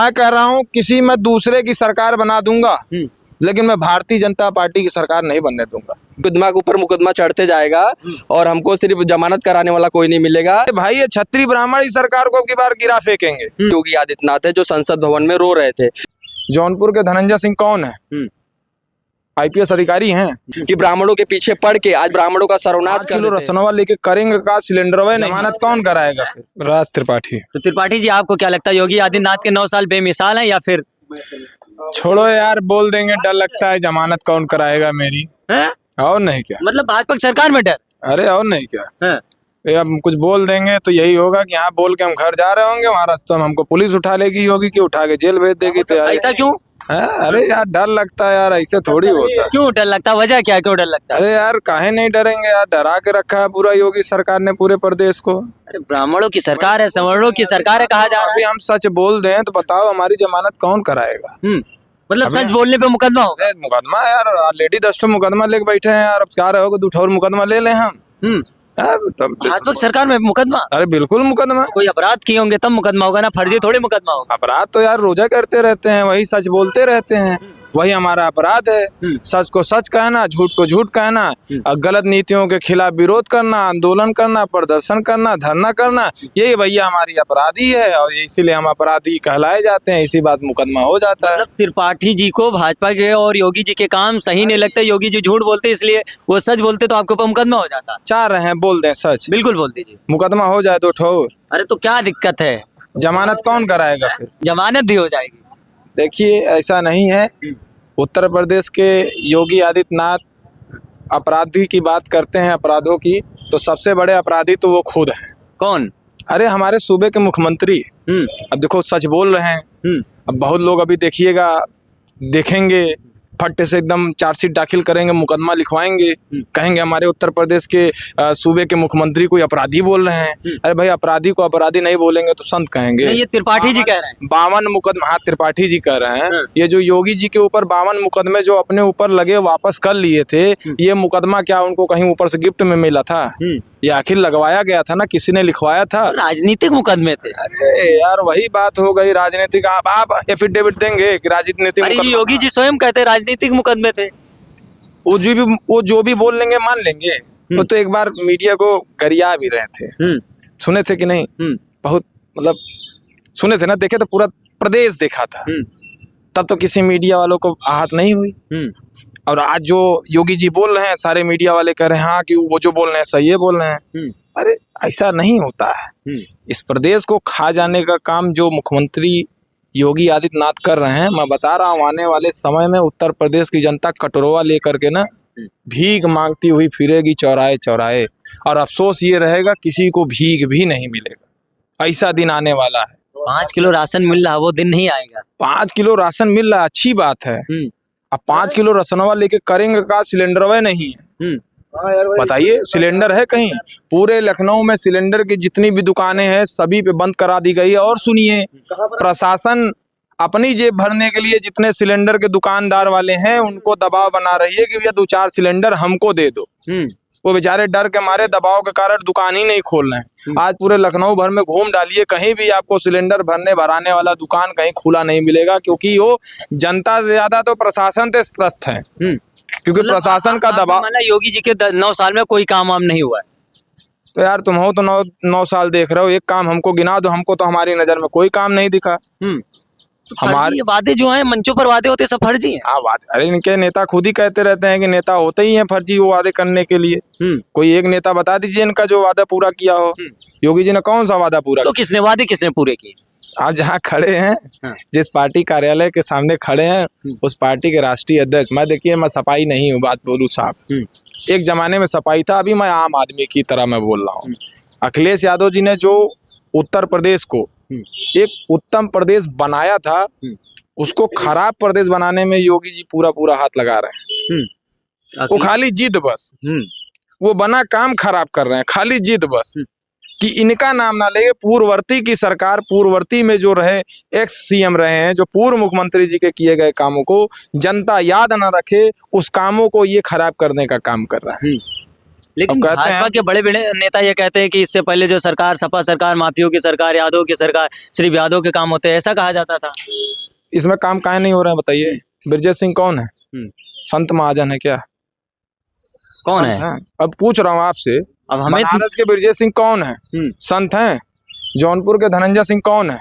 मैं कह रहा हूँ किसी मैं दूसरे की सरकार बना दूंगा, लेकिन मैं भारतीय जनता पार्टी की सरकार नहीं बनने दूंगा। मुकदमा के ऊपर मुकदमा चढ़ते जाएगा और हमको सिर्फ जमानत कराने वाला कोई नहीं मिलेगा। भाई ये छत्री ब्राह्मण इस सरकार को अब की बार गिरा फेंकेंगे। योगी आदित्यनाथ है जो संसद भवन में रो रहे थे। जौनपुर के धनंजय सिंह कौन है? IPS अधिकारी हैं कि ब्राह्मणों के पीछे पड़ के आज ब्राह्मणों का सर्वनाश कर किलो देते हैं। रसनवा लेके करेंगे का सिलेंडर वे जमानत कौन कराएगा फिर? राज त्रिपाठी। तो त्रिपाठी जी आपको क्या लगता है योगी आदित्यनाथ के 9 साल बेमिसाल हैं या फिर? छोड़ो यार, बोल देंगे डर लगता है, जमानत कौन कराएगा मेरी? हैं? और नहीं क्या? मतलब भाजपा की सरकार में डर? अरे और नहीं क्या? हैं? ये अब कुछ बोल देंगे तो यही होगा कि यहाँ बोल के हम घर जा रहे होंगे, वहाँ रास्ते में हमको पुलिस उठा लेगी, योगी की उठा के जेल भेज देगी। तो यार ऐसा क्यों? अरे यार डर लगता है यार, ऐसे थोड़ी होता है। क्यों डर लगता है? वजह क्या, क्यों डर लगता है? अरे यार काहे नहीं डरेंगे यार, डरा के रखा है पूरा योगी सरकार ने पूरे प्रदेश को। अरे ब्राह्मणों की सरकार है, सवर्णों की सरकार है कहा जा रहा अभी हम सच बोल दें तो बताओ हमारी जमानत कौन कराएगा? है। मतलब सच बोलने पे मुकदमा होगा? अरे मुकदमा यार, ऑलरेडी 10 ठो मुकदमा लेके बैठे हैं यार, अब चाह रहे हो कि 2 ठो और मुकदमा ले लें हम? यार भाजपा की सरकार में मुकदमा? अरे बिल्कुल मुकदमा। कोई अपराध किए होंगे तब मुकदमा होगा ना, फर्जी थोड़ी मुकदमा होगा। अपराध तो यार रोजा करते रहते हैं, वही सच बोलते रहते हैं, वही हमारा अपराध है। सच को सच कहना, झूठ को झूठ कहना, और गलत नीतियों के खिलाफ विरोध करना, आंदोलन करना, प्रदर्शन करना, धरना करना, यही भैया हमारी अपराधी है और इसीलिए हम अपराधी कहलाए जाते हैं। इसी बात मुकदमा हो जाता है। मतलब त्रिपाठी जी को भाजपा के और योगी जी के काम सही नहीं लगते, योगी जी झूठ बोलते इसलिए वो सच बोलते तो आपके ऊपर मुकदमा हो जाता। चाह रहे हैं बोल दें सच, बिल्कुल बोल दीजिए, मुकदमा हो जाए 2 ठो। अरे तो क्या दिक्कत है? जमानत कौन कराएगा फिर? जमानत भी हो जाएगी। देखिए ऐसा नहीं है, उत्तर प्रदेश के योगी आदित्यनाथ अपराधी की बात करते हैं, अपराधों की, तो सबसे बड़े अपराधी तो वो खुद हैं। कौन? अरे हमारे सूबे के मुख्यमंत्री। अब देखो सच बोल रहे हैं, अब बहुत लोग अभी देखिएगा, देखेंगे फट से एकदम चार्जशीट दाखिल करेंगे, मुकदमा लिखवाएंगे, कहेंगे हमारे उत्तर प्रदेश के सूबे के मुख्यमंत्री कोई अपराधी बोल रहे हैं। अरे भाई अपराधी को अपराधी नहीं बोलेंगे तो संत कहेंगे। नहीं, ये त्रिपाठी जी कह रहे हैं। 52 मुकदमा, हाँ त्रिपाठी जी कह रहे हैं, ये जो योगी जी के ऊपर 52 मुकदमे जो अपने ऊपर लगे वापस कर लिए थे, ये मुकदमा क्या उनको कहीं ऊपर से गिफ्ट में मिला था? ये आखिर लगवाया गया था ना, किसी ने लिखवाया था। राजनीतिक मुकदमे थे। अरे यार वही बात हो गई राजनीतिक। आप एफिडेविट देंगे कि राजनीतिक अरे ये योगी जी स्वयं कहते हैं राजनीतिक मुकदमे थे। वो जो भी बोल लेंगे मान लेंगे। वो तो एक बार मीडिया को गरिया भी रहे थे, सुने थे कि नहीं? बहुत मतलब सुने थे ना, देखे तो पूरा प्रदेश देखा था, तब तो किसी मीडिया वालों को आहत नहीं हुई। और आज जो योगी जी बोल रहे हैं, सारे मीडिया वाले कह रहे हैं हाँ कि वो जो बोल रहे हैं सही है बोल रहे हैं। अरे ऐसा नहीं होता है। इस प्रदेश को खा जाने का काम जो मुख्यमंत्री योगी आदित्यनाथ कर रहे हैं, मैं बता रहा हूँ आने वाले समय में उत्तर प्रदेश की जनता कटोरवा लेकर के ना भीख मांगती हुई फिरेगी चौराहे चौराहे, और अफसोस ये रहेगा किसी को भीख भी नहीं मिलेगा। ऐसा दिन आने वाला है। 5 किलो राशन मिल रहा, वो दिन नहीं आएगा। 5 किलो राशन मिल रहा, अच्छी बात है। अब 5 किलो रसनवा लेके करेंगे का? सिलेंडर वे नहीं है, बताइए सिलेंडर है कहीं? पूरे लखनऊ में सिलेंडर की जितनी भी दुकानें हैं सभी पे बंद करा दी गई है। और सुनिए, प्रशासन अपनी जेब भरने के लिए जितने सिलेंडर के दुकानदार वाले हैं उनको दबाव बना रही है कि भैया 2-4 सिलेंडर हमको दे दो। वो बेचारे डर के मारे दबाव के कारण दुकान ही नहीं खोल रहे हैं। आज पूरे लखनऊ भर में घूम डालिए, कहीं भी आपको सिलेंडर भरने भराने वाला दुकान कहीं खुला नहीं मिलेगा, क्योंकि वो जनता से ज्यादा तो प्रशासन से त्रस्त है, क्योंकि मतलब प्रशासन का दबाव। योगी जी के 9 साल में कोई काम वाम नहीं हुआ है। तो यार तुम हो तो 9 साल देख रहे हो, एक काम हमको गिना दो। हमको तो हमारी नजर में कोई काम नहीं दिखा। तो हमारे वादे जो हैं, मंचों पर वादे होते सब फर्जी हैं। हाँ वादे, अरे इनके नेता खुद ही कहते रहते हैं कि नेता होते ही हैं फर्जी वो वादे करने के लिए। कोई एक नेता बता दीजिए इनका जो वादा पूरा किया हो। योगी जी ने कौन सा वादा पूरा तो किसने वादे किसने पूरे किए? आप जहाँ खड़े हैं, जिस पार्टी कार्यालय के सामने खड़े हैं, उस पार्टी के राष्ट्रीय अध्यक्ष। मैं देखिए मैं सफाई नहीं हूँ, बात बोलूँ साफ, एक जमाने में सफाई था, अभी मैं आम आदमी की तरह मैं बोल रहा हूँ। अखिलेश यादव जी ने जो उत्तर प्रदेश को एक उत्तम प्रदेश बनाया था, उसको खराब प्रदेश बनाने में योगी जी पूरा पूरा हाथ लगा रहे हैं। वो खाली जिद बस, वो बना काम खराब कर रहे हैं, खाली जिद बस कि इनका नाम ना लेंगे। पूर्ववर्ती की सरकार, पूर्ववर्ती में जो रहे एक्स CM रहे हैं, जो पूर्व मुख्यमंत्री जी के किए गए कामों को जनता याद न रखे, उस कामों को ये खराब करने का काम कर रहा है। लेकिन अब कहते भाजपा हैं के बड़े बड़े नेता ये कहते हैं कि इससे पहले जो सरकार सपा सरकार माफियों की सरकार यादव की सरकार सिर्फ यादव के काम होते हैं, ऐसा कहा जाता था। इसमें काम काहे नहीं हो रहा है बताइए। ब्रजेश सिंह कौन है? संत महाजन है क्या? कौन संत है? हैं? अब पूछ रहा हूँ आपसे, अब हमें बनारस के ब्रजेश सिंह कौन है? संत हैं? जौनपुर के धनंजय सिंह कौन है?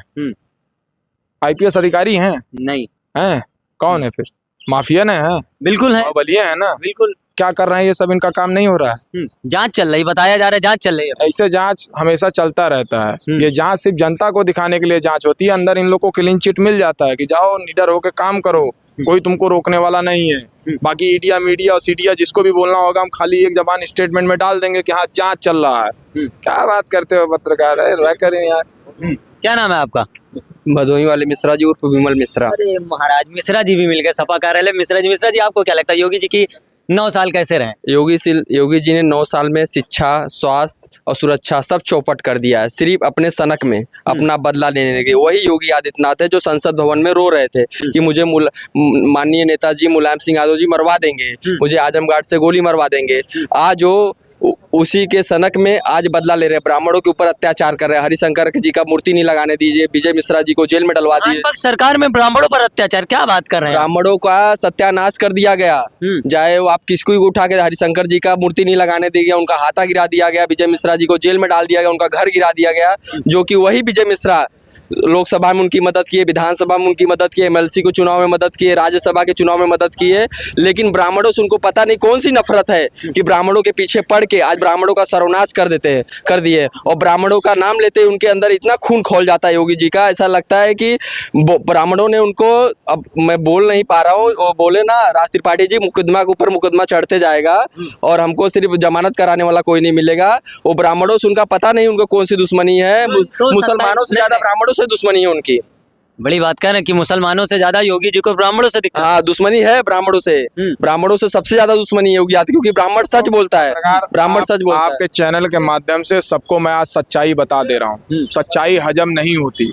आईपीएस अधिकारी हैं? नहीं हैं? कौन है फिर? माफियन है? बिल्कुल है, बाहुबलिया है ना? बिल्कुल क्या कर रहे हैं ये सब? इनका काम नहीं हो रहा है। जांच चल रही, बताया जा रहा है जांच चल रही है। ऐसे जांच हमेशा चलता रहता है। ये जांच सिर्फ जनता को दिखाने के लिए जांच होती है, अंदर इन लोग को क्लीन चिट मिल जाता है कि जाओ निडर होकर काम करो, कोई तुमको रोकने वाला नहीं है। बाकी ईडिया मीडिया और सीडिया जिसको भी बोलना होगा हम खाली एक जबान स्टेटमेंट में डाल देंगे कि हाँ जांच चल रहा है। क्या बात करते हो पत्रकार? रह करें यार। क्या नाम है आपका? भदोही वाले मिश्रा जी उर्फ विमल मिश्रा। अरे महाराज, मिश्रा जी भी मिल गए, सपा कार्यालय मिश्रा जी आपको क्या लगता है योगी जी की 9 साल कैसे रहे? योगी जी ने 9 साल में शिक्षा, स्वास्थ्य और सुरक्षा सब चौपट कर दिया है, सिर्फ अपने सनक में अपना बदला लेने के। वही योगी आदित्यनाथ है जो संसद भवन में रो रहे थे कि मुझे माननीय नेताजी मुलायम सिंह यादव जी मरवा देंगे, मुझे आजमगढ़ से गोली मरवा देंगे। आज वो उसी के सनक में आज बदला ले रहे हैं, ब्राह्मणों के ऊपर अत्याचार कर रहे हैं। हरिशंकर जी का मूर्ति नहीं लगाने दीजिए, विजय मिश्रा जी को जेल में डलवा दीजिए। भाजपा सरकार में ब्राह्मणों पर अत्याचार, क्या बात कर रहे हैं? ब्राह्मणों का सत्यानाश कर दिया गया, चाहे वो आप किसको भी उठा के, हरिशंकर जी का मूर्ति नहीं लगाने दिया गया, उनका हाथा गिरा दिया गया, विजय मिश्रा जी को जेल में डाल दिया गया, उनका घर गिरा दिया गया। जो कि वही विजय मिश्रा लोकसभा में उनकी मदद किए, विधानसभा में उनकी मदद किए, एमएलसी को चुनाव में मदद किए, राज्यसभा के चुनाव में मदद किए। लेकिन ब्राह्मणों से उनको पता नहीं कौन सी नफरत है कि ब्राह्मणों के पीछे पड़ के आज ब्राह्मणों का सर्वनाश कर दिए। और ब्राह्मणों का नाम लेते ही उनके अंदर इतना खून खौल जाता है योगी जी का, ऐसा लगता है कि ब्राह्मणों ने उनको, अब मैं बोल नहीं पा रहा हूँ, वो बोले ना राज त्रिपाठी जी, मुकदमा के ऊपर मुकदमा चढ़ते जाएगा और हमको सिर्फ जमानत कराने वाला कोई नहीं मिलेगा। वो ब्राह्मणों से उनका पता नहीं उनको कौन सी दुश्मनी है। मुसलमानों से ज्यादा ब्राह्मणों से दुश्मनी है उनकी। बड़ी बात कह रहे हैं कि मुसलमानों से ज्यादा योगी जी को ब्राह्मणों से दिक्कत। हाँ, दुश्मनी है ब्राह्मणों से। ब्राह्मणों से सबसे ज्यादा दुश्मनी है योगी आदित्य, क्योंकि ब्राह्मण सच बोलता है। ब्राह्मण सच बोलता है। आपके चैनल के माध्यम से सबको मैं आज सच्चाई बता दे रहा हूँ। सच्चाई हजम नहीं होती,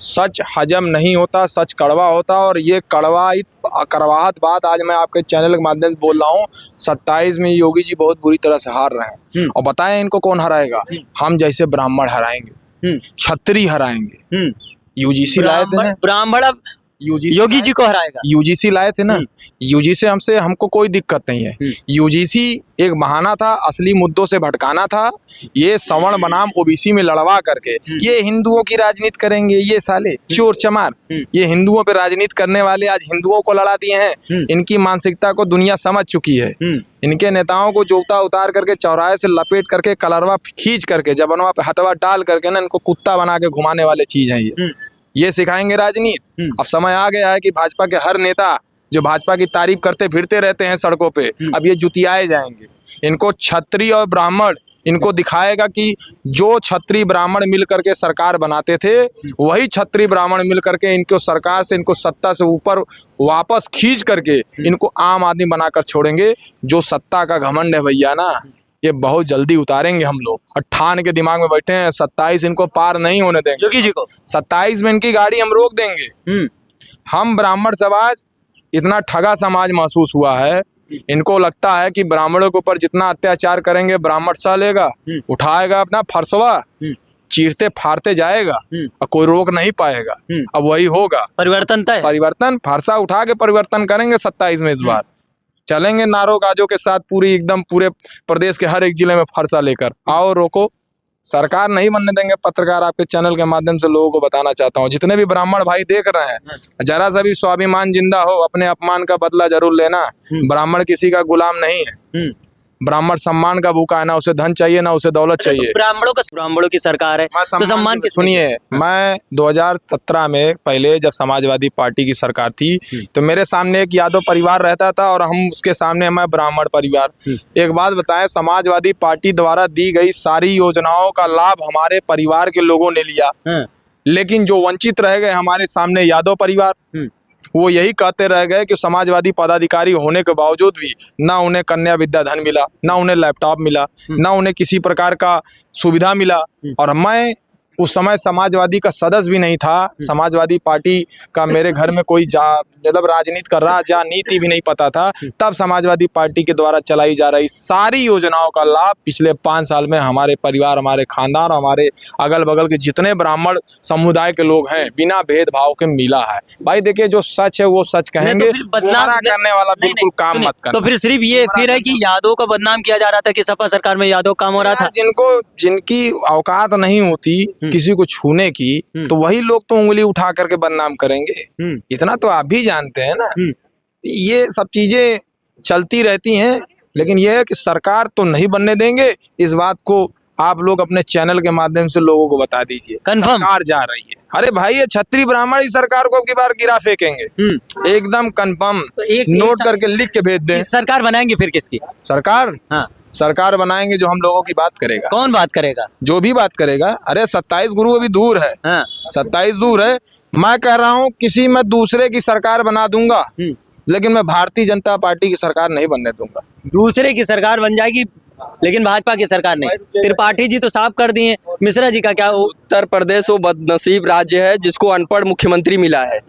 सच हजम नहीं होता, सच कड़वा होता। और ये कड़वाहट बात आज मैं आपके चैनल के माध्यम से बोल रहा हूँ। 27 में योगी जी बहुत बुरी तरह से हार रहे हैं। और बताएं इनको कौन हराएगा? हम जैसे ब्राह्मण हराएंगे, क्षत्रिय हराएंगे। यूजीसी लाए थे ना, ब्राह्मण अब योगी जी को हराएगा। यूजीसी लाए थे ना, यूजीसी हमको कोई दिक्कत नहीं है। यूजीसी एक बहाना था, असली मुद्दों से भटकाना था। ये सवर्ण बनाम ओबीसी में लड़वा करके ये हिंदुओं की राजनीति करेंगे, ये साले चोर चमार, ये हिंदुओं पे राजनीति करने वाले आज हिंदुओं को लड़ा दिए हैं। इनकी मानसिकता को दुनिया समझ चुकी है। इनके नेताओं को जूता उतार करके, चौराहे से लपेट करके, कलरवा खींच करके, जबनवा पे हथवा डाल करके ना इनको कुत्ता बना के घुमाने वाले चीज हैं ये सिखाएंगे राजनीति। अब समय आ गया है कि भाजपा के हर नेता जो भाजपा की तारीफ करते फिरते रहते हैं सड़कों पे, अब ये जुतियाए जाएंगे। इनको क्षत्रिय और ब्राह्मण इनको दिखाएगा कि जो क्षत्रिय ब्राह्मण मिल करके सरकार बनाते थे, वही क्षत्रिय ब्राह्मण मिल करके इनको सरकार से, इनको सत्ता से ऊपर वापस खींच करके इनको आम आदमी बनाकर छोड़ेंगे। जो सत्ता का घमंड है भैया ना, ये बहुत जल्दी उतारेंगे हम लोग। और ठान के दिमाग में बैठे हैं 27 इनको पार नहीं होने देंगे योगी जी को। 27 में इनकी गाड़ी हम रोक देंगे। हम ब्राह्मण समाज इतना ठगा समाज महसूस हुआ है। इनको लगता है कि ब्राह्मणों के ऊपर जितना अत्याचार करेंगे ब्राह्मण सह लेगा, उठाएगा अपना फरसवा, चीरते फाड़ते जाएगा और कोई रोक नहीं पाएगा। अब वही होगा, परिवर्तन फरसा उठा के परिवर्तन करेंगे 27 में। इस बार चलेंगे नारों गाजों के साथ पूरे प्रदेश के हर एक जिले में फरसा लेकर। आओ रोको, सरकार नहीं बनने देंगे। पत्रकार आपके चैनल के माध्यम से लोगों को बताना चाहता हूँ, जितने भी ब्राह्मण भाई देख रहे हैं, जरा सा भी स्वाभिमान जिंदा हो, अपने अपमान का बदला जरूर लेना। ब्राह्मण किसी का गुलाम नहीं है। ब्राह्मण सम्मान का भूखा है, ना उसे धन चाहिए ना उसे दौलत चाहिए। ब्राह्मणों की सरकार है तो सम्मान की। सुनिए, मैं 2017 में पहले जब समाजवादी पार्टी की सरकार थी तो मेरे सामने एक यादव परिवार रहता था और हम उसके सामने मैं ब्राह्मण परिवार। एक बात बताएं, समाजवादी पार्टी द्वारा दी गई सारी योजनाओं का लाभ हमारे परिवार के लोगों ने लिया, लेकिन जो वंचित रह गए हमारे सामने यादव परिवार, वो यही कहते रह गए कि समाजवादी पदाधिकारी होने के बावजूद भी ना उन्हें कन्या विद्या धन मिला, ना उन्हें लैपटॉप मिला, ना उन्हें किसी प्रकार का सुविधा मिला। और मैं उस समय समाजवादी का सदस्य भी नहीं था। समाजवादी पार्टी का मेरे घर में कोई मतलब राजनीति का राज या नीति भी नहीं पता था। तब समाजवादी पार्टी के द्वारा चलाई जा रही सारी योजनाओं का लाभ पिछले 5 साल में हमारे परिवार, हमारे खानदान और हमारे अगल बगल के जितने ब्राह्मण समुदाय के लोग हैं बिना भेदभाव के मिला है। भाई देखिए, जो सच है वो सच कहेंगे, बदनाम करने वाला बिल्कुल काम मत करना। तो फिर सिर्फ ये फिर है कि यादव को बदनाम किया जा रहा था कि सपा सरकार में यादव काम हो रहा था। जिनकी औकात नहीं होती किसी को छूने की, तो वही लोग तो उंगली उठा करके बदनाम करेंगे। इतना तो आप भी जानते हैं ना। ये सब चीजें चलती रहती हैं, लेकिन ये है कि सरकार तो नहीं बनने देंगे। इस बात को आप लोग अपने चैनल के माध्यम से लोगों को बता दीजिए। कंफर्म सरकार जा रही है। अरे भाई, ये क्षत्रिय ब्राह्मण ही सरकार को अब की बार गिरा फेंकेंगे, एकदम कंफर्म। नोट करके लिख के भेज दें। सरकार बनाएंगे फिर किसकी सरकार? हाँ, सरकार बनाएंगे जो हम लोगों की बात करेगा। कौन बात करेगा? जो भी बात करेगा। अरे 27 गुरु अभी दूर है। हाँ। 27 दूर है। मैं कह रहा हूँ किसी मैं दूसरे की सरकार बना दूंगा, लेकिन मैं भारतीय जनता पार्टी की सरकार नहीं बनने दूंगा। दूसरे की सरकार बन जाएगी लेकिन भाजपा की सरकार नहीं। त्रिपाठी जी तो साफ कर दिए। मिश्रा जी का क्या? उत्तर प्रदेश वो बदनसीब राज्य है जिसको अनपढ़ मुख्यमंत्री मिला है,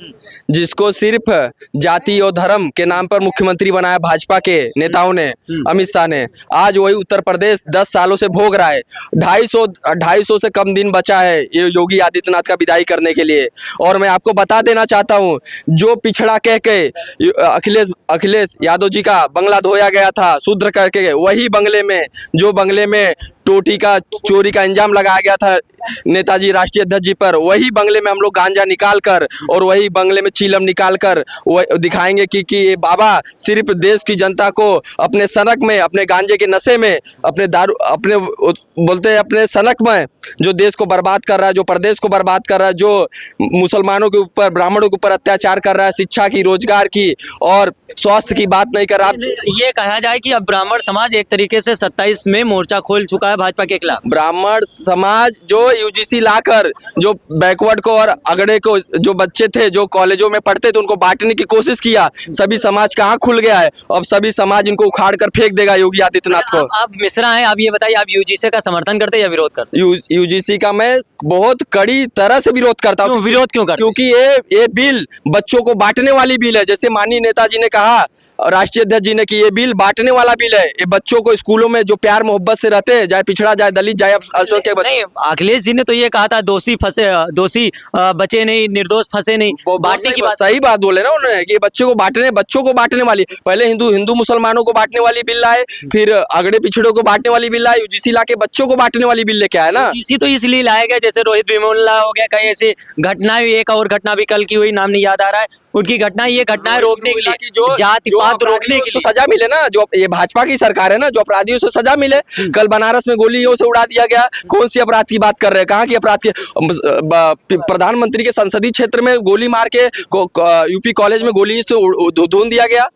जिसको सिर्फ जाति और धर्म के नाम पर मुख्यमंत्री बनाया भाजपा के नेताओं ने, अमित शाह ने। आज वही उत्तर प्रदेश 10 सालों से भोग रहा है। 250 से कम दिन बचा है ये योगी आदित्यनाथ का विदाई करने के लिए। और मैं आपको बता देना चाहता हूँ, जो पिछड़ा कह के अखिलेश यादव जी का बंगला धोया गया था शूद्र करके, वही बंगले में, जो बंगले में टोटी का चोरी का इंजाम लगाया गया था नेताजी राष्ट्रीय अध्यक्ष जी पर, वही बंगले में हम लोग गांजा निकाल कर और वही बंगले में चीलम निकाल कर दिखाएंगे कि ये बाबा सिर्फ देश की जनता को अपने सनक में, अपने गांजे के नशे में, अपने दारू, अपने बोलते हैं अपने सनक में जो देश को बर्बाद कर रहा है, जो प्रदेश को बर्बाद कर रहा है, जो मुसलमानों के ऊपर, ब्राह्मणों के ऊपर अत्याचार कर रहा है, शिक्षा की, रोजगार की और स्वास्थ्य की बात नहीं कर रहा। ये कहा जाए कि अब ब्राह्मण समाज एक तरीके से 27 में मोर्चा खोल चुका है भाजपा के खिलाफ। ब्राह्मण समाज जो यूजीसी लाकर जो बैकवर्ड को और अगड़े को जो बच्चे थे जो कॉलेजों में पढ़ते थे उनको बांटने की कोशिश किया, सभी समाज का आँख खुल गया है। अब सभी समाज इनको उखाड़ कर फेंक देगा योगी आदित्यनाथ को। आप मिश्रा हैं, आप ये बताइए, आप यूजीसी का समर्थन करते हैं या विरोध करते हैं? यूजीसी का मैं बहुत कड़ी तरह से विरोध करता हूँ। विरोध क्यों करते? क्योंकि ये बिल बच्चों को बांटने वाली बिल है। जैसे माननीय नेताजी ने कहा, राष्ट्रीय अध्यक्ष जी ने, कि ये बिल बांटने वाला बिल है। ये बच्चों को स्कूलों में जो प्यार मोहब्बत से रहते हैं, चाहे पिछड़ा, चाहे दलित, चाहे अल्पसंख्यक बच्चे। नहीं, अखिलेश जी ने तो ये कहा था दोषी बचे नहीं, निर्दोष फंसे नहीं। बांटने की बात, सही बात बोले ना उन्होंने कि बच्चों को बांटने वाली, पहले हिंदू मुसलमानों को बांटने वाली बिल लाए, फिर अगड़े पिछड़ों को बांटने वाली बिल लाए, यूजीसी ला के बच्चों को बांटने वाली बिल लेके आया ना। यूजीसी तो इसलिए लाया गया, जैसे रोहित वेमुला हो गया, कई ऐसी घटनाएं, एक और घटना भी कल की हुई, नाम नहीं याद आ रहा है उनकी घटना। ये घटनाएं रोकने के लिए, जाति पात रोकने के लिए सजा मिले ना, जो ये भाजपा की सरकार है ना, जो अपराधियों से सजा मिले। कल बनारस में गोलियों से उड़ा दिया गया। कौन सी अपराध की बात कर रहे हैं? कहाँ की अपराध की? प्रधानमंत्री के संसदीय क्षेत्र में गोली मार के यूपी कॉलेज में गोली से धून दिया गया।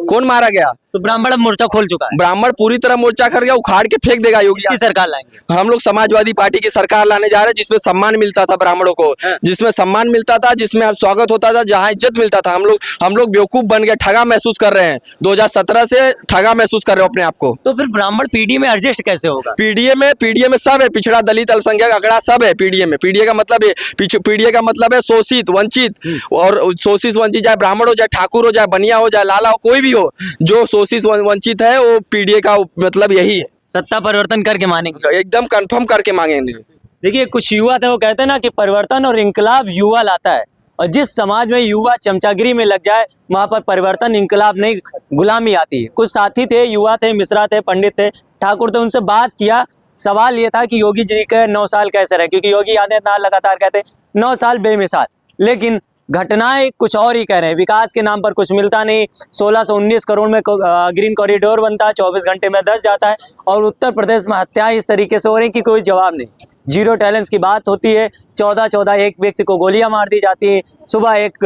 कौन मारा गया? तो ब्राह्मण मोर्चा खोल चुका है। ब्राह्मण पूरी तरह मोर्चा कर गया, उखाड़ के फेंक देगा योगी की सरकार लाएंगे। हम लोग समाजवादी पार्टी की सरकार लाने जा रहे हैं, जिसमें सम्मान मिलता था ब्राह्मणों को, जिसमें सम्मान मिलता था, जिसमें स्वागत होता था, जहाँ इज्जत मिलता था। हम लोग बेवकूफ बन गए, ठगा महसूस कर रहे हैं। 2017 से ठगा महसूस कर रहे हो अपने आप को। तो फिर ब्राह्मण पीडीए में एडजस्ट कैसे होगा? पीडीए में सब है, पिछड़ा, दलित, अल्पसंख्यक, अगड़ा सब है पीडीए में। पीडीए का मतलब है शोषित, वंचित। और शोषित वंचित, चाहे ब्राह्मण हो, चाहे ठाकुर हो, चाहे बनिया हो, चाहे लाला हो, कोई भी हो, जो शोषित वंचित है, वो पीडीए का मतलब यही है। सत्ता परिवर्तन करके मानेंगे, एकदम कंफर्म करके मांगेंगे। देखिए, कुछ युवा थे, वो कहते हैं ना कि परिवर्तन और इंकलाब युवा लाता है, और जिस समाज में युवा चमचागिरी में लग जाए वहां पर परिवर्तन, इंकलाब नहीं, गुलामी आती है। कुछ साथी थे, युवा थे, मिश्रा थे, पंडित थे, ठाकुर थे, उनसे बात किया। सवाल ये था कि योगी जी के 9 साल कैसे रहे, क्योंकि योगी आदित्यनाथ लगातार कहते 9 साल बेमिसाल, लेकिन घटनाएं कुछ और ही कह रहे हैं। विकास के नाम पर कुछ मिलता नहीं। 16 से 19 करोड़ में ग्रीन कॉरिडोर बनता है, 24 घंटे में 10 जाता है, और उत्तर प्रदेश में हत्याएं इस तरीके से हो रही कि कोई जवाब नहीं। जीरो टैलेंस की बात होती है। 14 एक व्यक्ति को गोलियां मार दी जाती है। सुबह एक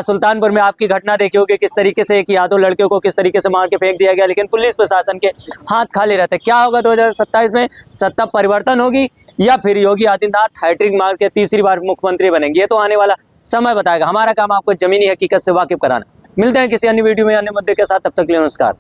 सुल्तानपुर में आपकी घटना देखी होगी, किस तरीके से एक यादव लड़के को किस तरीके से मार के फेंक दिया गया, लेकिन पुलिस प्रशासन के हाथ खाली रहते। क्या होगा 2027 में? सत्ता परिवर्तन होगी या फिर योगी आदित्यनाथ हैट्रिक मार के तीसरी बार मुख्यमंत्री बनेंगे? ये तो आने वाला समय बताएगा। हमारा काम आपको जमीनी हकीकत से वाकिफ कराना। मिलते हैं किसी अन्य वीडियो में अन्य मुद्दे के साथ, तब तक के लिए नमस्कार।